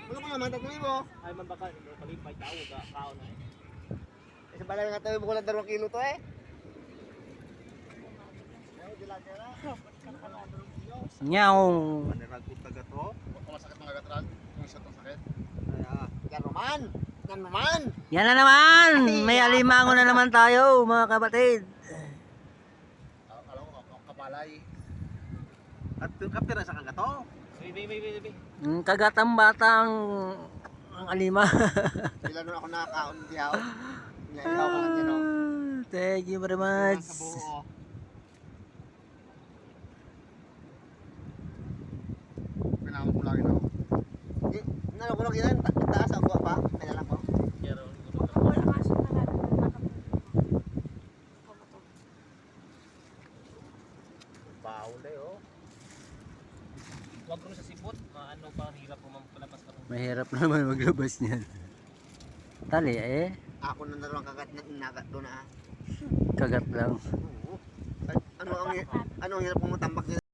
Wala ko naman, 3,000. Ay man baka kalipay tao ga kaon ay. Kasi bala nga tayo mo ko lang 2 kilo to eh. Nyaw. Panirag ko taga to. Kung masakit mga gatran, kung isa itong sakit. Yan naman. Yan naman. Yan na naman. May alimango na naman tayo, mga kapatid. Alam ko, kapalay. At kaptira sa kagato. Bi. Kagatang batang ang alima. Sila nun ako nakakaon diyaw. Naiyaw ka lang yan o. Thank you very much. Sa buo. Pinamang ko lagi na ako. Nalakulog yan. Taas ang buwa pa. Kaya lang ko. Pero Wala ka sa talaga. Bawal eh oh. wag ko sa sipot, maano pa hirap mo mampalapas ka. Mahirap naman maglabas niyan. Tali eh. Ako na dalawang kagat na inagat doon ah. Kagat lang. Oo. Ano ang hirap kong matambak nila.